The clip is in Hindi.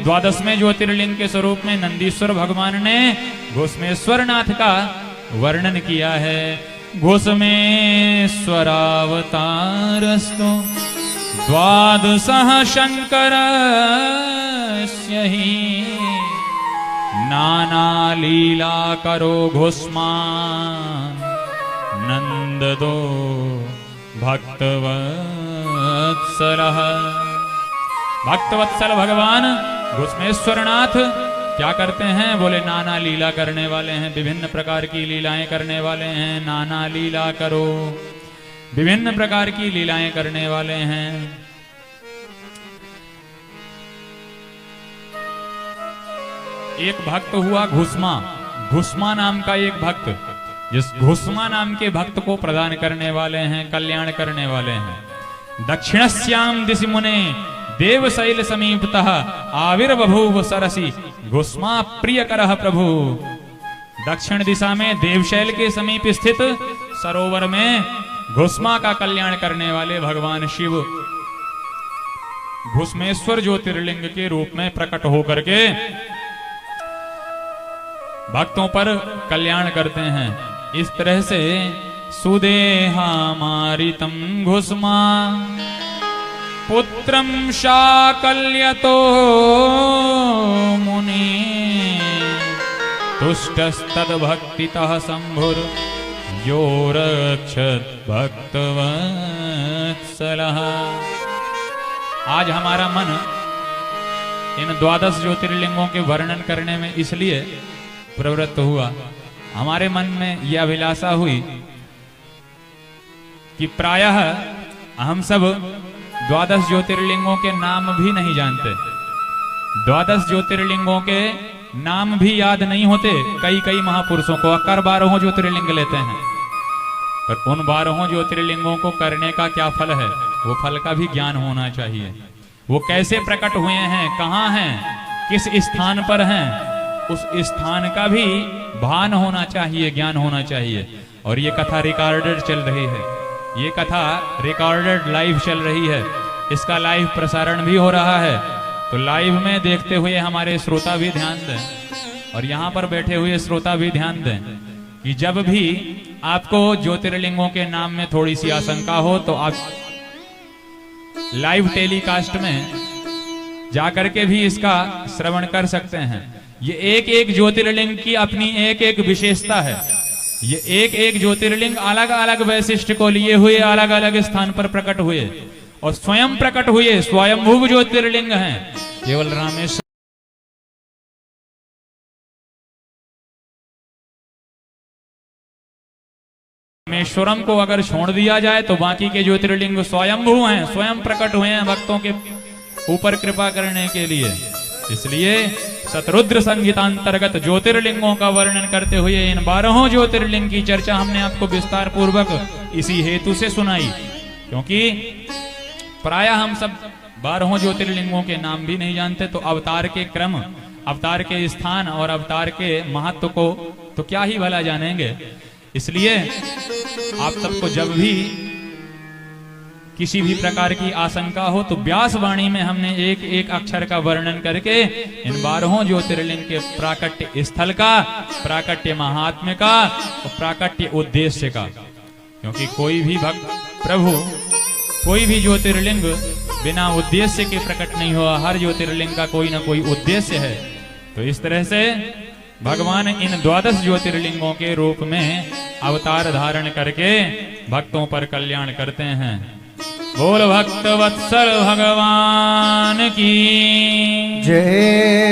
द्वादशवें ज्योतिर्लिंग के स्वरूप में नंदीश्वर भगवान ने घुसमेश्वर नाथ का वर्णन किया है। घुसमेश्वरावतारस्तु द्वादशः शंकरस्य हि नाना लीला करो घुस्मान नंददो भक्तवत्सलः। भक्तवत्सल भगवान घुसमेश्वरनाथ क्या करते हैं? बोले नाना लीला करने वाले हैं, विभिन्न प्रकार की लीलाएं करने वाले हैं। नाना लीला करो, विभिन्न प्रकार की लीलाएं करने वाले हैं। एक भक्त हुआ घुस्मा, घुस्मा नाम का एक भक्त, जिस घुस्मा नाम के भक्त को प्रदान करने वाले हैं, कल्याण करने वाले हैं। दक्षिणस्याम दिशि मुने देवशैल समीपतः आविर्बभूव सरसी घुस्मा प्रियकरः प्रभु। दक्षिण दिशा में देवशैल के समीप स्थित सरोवर में घुस्मा का कल्याण करने वाले भगवान शिव घुसमेश्वर ज्योतिर्लिंग के रूप में प्रकट होकर के भक्तों पर कल्याण करते हैं। इस तरह से सुदेहा मारितम घुस्मा पुत्रम शाकल्यतो मुनि तुष्टस्तद भक्तितः शंभुर यो रक्षत भक्तवत्सलः। आज हमारा मन इन द्वादश ज्योतिर्लिंगों के वर्णन करने में इसलिए प्रवृत्त हुआ, हमारे मन में यह अभिलाषा हुई कि प्रायः हम सब द्वादश ज्योतिर्लिंगों के नाम भी नहीं जानते, द्वादश ज्योतिर्लिंगों के नाम भी याद नहीं होते। कई कई महापुरुषों को अक्कर 12 ज्योतिर्लिंग लेते हैं, पर उन 12 ज्योतिर्लिंगों को करने का क्या फल है? वो फल का भी ज्ञान होना चाहिए। वो कैसे प्रकट हुए हैं, कहाँ हैं, किस स्थान पर हैं, उस स्थान का भी भान होना चाहिए, ज्ञान होना चाहिए। और ये कथा रिकॉर्डेड चल रही है, ये कथा रिकॉर्डेड लाइव चल रही है, इसका लाइव प्रसारण भी हो रहा है। तो लाइव में देखते हुए हमारे श्रोता भी ध्यान दें, और यहाँ पर बैठे हुए श्रोता भी ध्यान दें कि जब भी आपको ज्योतिर्लिंगों के नाम में थोड़ी सी आशंका हो तो आप लाइव टेलीकास्ट में जाकर के भी इसका श्रवण कर सकते हैं। ये एक एक ज्योतिर्लिंग की अपनी एक एक विशेषता है। ये एक एक ज्योतिर्लिंग अलग अलग वैशिष्ट्य को लिए हुए अलग अलग स्थान पर प्रकट हुए और स्वयं प्रकट हुए स्वयंभू ज्योतिर्लिंग हैं। केवल रामेश्वरम को अगर छोड़ दिया जाए तो बाकी के ज्योतिर्लिंग स्वयंभू हैं, स्वयं प्रकट हुए हैं भक्तों के ऊपर कृपा करने के लिए। इसलिए शतरुद्र संहितांतर्गत ज्योतिर्लिंगों का वर्णन करते हुए इन 12 ज्योतिर्लिंग की चर्चा हमने आपको विस्तार पूर्वक इसी हेतु से सुनाई, क्योंकि प्रायः हम सब 12 ज्योतिर्लिंगों के नाम भी नहीं जानते। तो अवतार के क्रम, अवतार के स्थान और अवतार के महत्व को तो क्या ही भला जानेंगे। इसलिए आप सबको जब भी किसी भी प्रकार की आशंका हो तो व्यास वाणी में हमने एक एक अक्षर का वर्णन करके इन 12 ज्योतिर्लिंग के प्राकट्य स्थल का, प्राकट्य महात्म्य का और प्राकट्य उद्देश्य का, क्योंकि कोई भी भक्त प्रभु कोई भी ज्योतिर्लिंग बिना उद्देश्य के प्रकट नहीं हुआ। हर ज्योतिर्लिंग का कोई ना कोई उद्देश्य है। तो इस तरह से भगवान इन 12 ज्योतिर्लिंगों के रूप में अवतार धारण करके भक्तों पर कल्याण करते हैं। बोल भक्त वत्सल भगवान की जय।